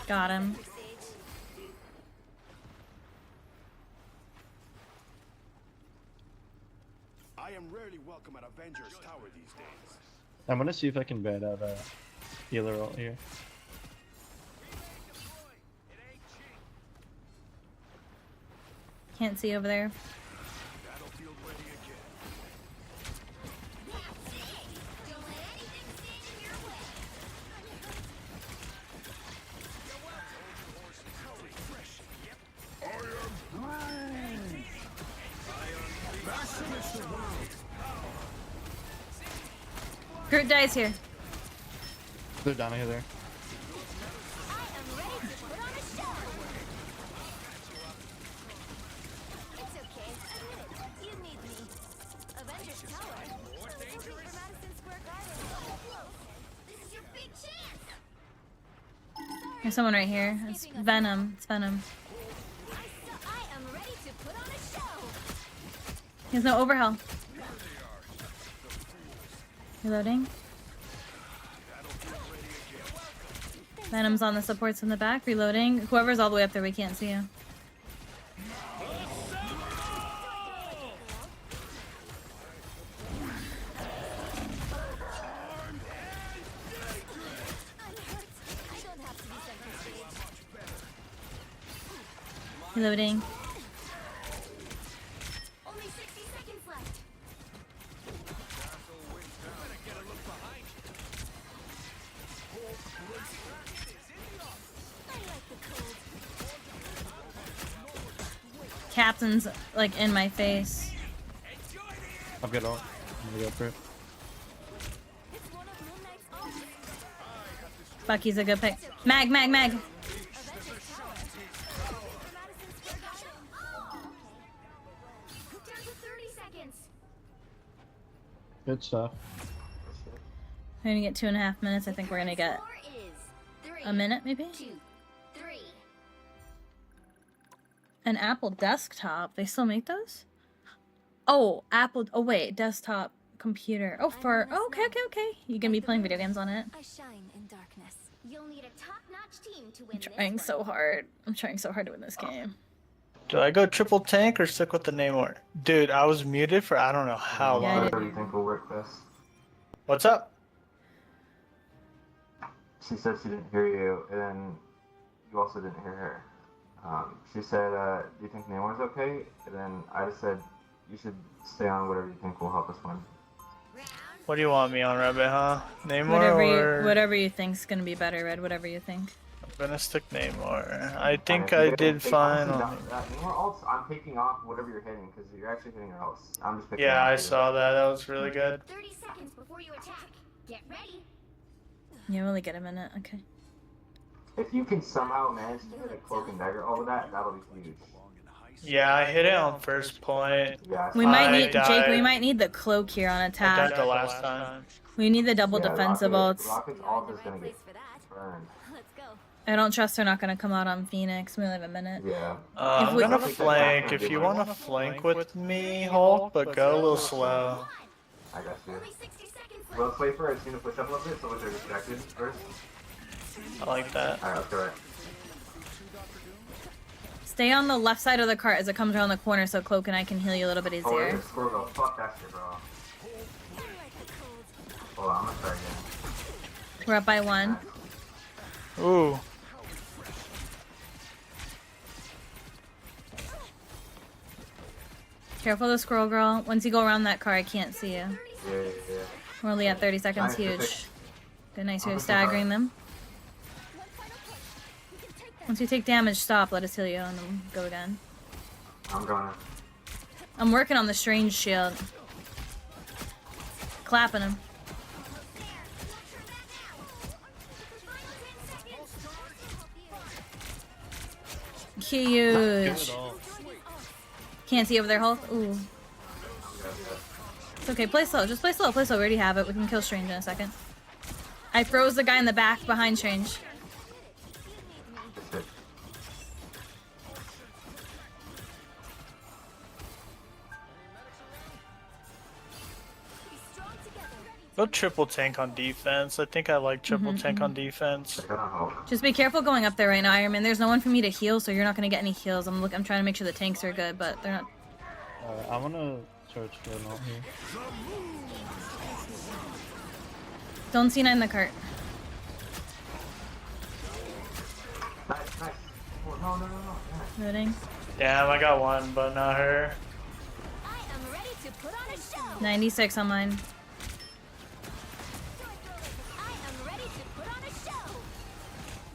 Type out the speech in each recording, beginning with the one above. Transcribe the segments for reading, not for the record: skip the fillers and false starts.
Got him. I am rarely welcome at Avengers Tower these days. I'm gonna see if I can bait out a healer ult here. Can't see over there. Battlefield ready again. Groot dies here. They're down here there. There's someone right here. It's Venom. It's Venom. He has no overhaul. Reloading. Venom's on the supports in the back. Reloading. Whoever's all the way up there, we can't see you. Reloading. Only 60 seconds left. Captain's like in my face. I've got ult. I'm gonna go for it. Bucky's a good pick. Mag, mag, mag. Good stuff. We're gonna get 2.5 minutes. I think we're gonna get a minute, maybe? An Apple desktop. They still make those? Oh, Apple. Oh, wait. Desktop computer. Oh, for. Oh, okay, okay, okay. You gonna be playing video games on it? I shine in darkness. You'll need a top-notch team to win I'm trying so hard. I'm trying so hard to win this game. Do I go triple tank or stick with the Namor? Dude, I was muted for I don't know how Yeah, I long. did. What do you think will work best? What's up? She said she didn't hear you, and then you also didn't hear her. She said, do you think Namor's okay? And then I just said, you should stay on whatever you think will help us win. What do you want me on, Rabbit, huh? Namor Whatever or... whatever you think's gonna be better, Red. Whatever you think. I'm gonna stick Namor. I think And I if you did take fine off on... Namor ults, I'm taking off whatever you're hitting, because you're actually hitting your ults. I'm just picking Yeah, off I you. saw that. That was really good. 30 seconds before you attack. Get ready. You only get a minute. Okay. If you can somehow manage to hit a cloak and dagger over that, that'll be huge. Yeah, I hit it on first point. Yeah, We so- might I need Jake. We died. might need the cloak here on I attack. died the last time. We need the double yeah, defensive Rocket- ults. Rocket's ult is gonna Place get for that. burned. Let's go. I don't trust they're not gonna come out on Phoenix. We only have a minute. Yeah. If I'm we- gonna flank. If you want to flank with me, Hulk, but go a little slow. I got you. Only 60 seconds left. Well, let's wait for our team to push up a little bit so they're distracted first. I like that. Alright, let's do it. Stay on the left side of the cart as it comes around the corner so Cloak and I can heal you a little bit Oh, easier. there's a squirrel go. Fuck that shit, bro. Hold on, I'm gonna try again. We're up by 1. Ooh. Careful the squirrel girl. Once you go around that car, I can't see you. Yeah, yeah, yeah. We're only at 30 seconds. Nice, Huge. perfect. Good, nice. I'll You're push the car. staggering them. One final push. We can take them. Once you take damage, stop. Let us heal you and then go again. I'm going. I'm working on the strange shield. Clapping him. Huge. Can't see over there, Hulk. Ooh. It's okay. Play slow. Just play slow. Play slow. We already have it. We can kill Strange in a second. I froze the guy in the back behind Strange. Just hit. Go triple tank on defense. I think I like triple tank on defense. Check out on Hulk. Just be careful going up there right now, Iron Man. There's no one for me to heal, so you're not gonna get any heals. I'm trying to make sure the tanks are good, but they're not. I'm gonna search for an ult here. Don't C9 the cart. Nice, nice. Oh, no. Yeah. Loading. Damn, I got one, but not her. I am ready to put on a show. 96 on mine. I am ready to put on a show.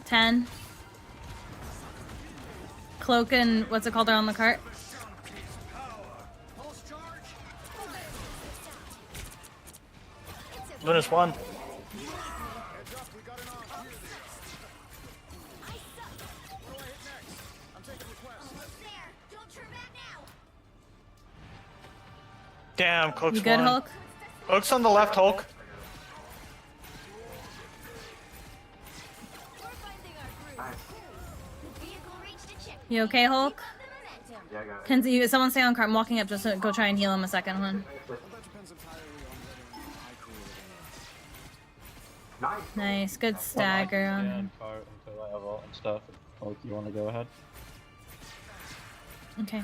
10. Cloak and what's it called are on the cart? Luna's one. There. Don't turn back now. Damn, Cloak's You good, one. Hulk? Cloak's on the left, Hulk. We're finding our groove. Nice. Vehicle reached a checkpoint. You okay, Hulk? The momentum. Yeah, I got it. Can you, someone stay on cart? I'm walking up just to go try and heal him a second one. Nice. Nice, good stagger on him. Cart until I have ult and stuff. Hulk, you wanna go ahead? Okay.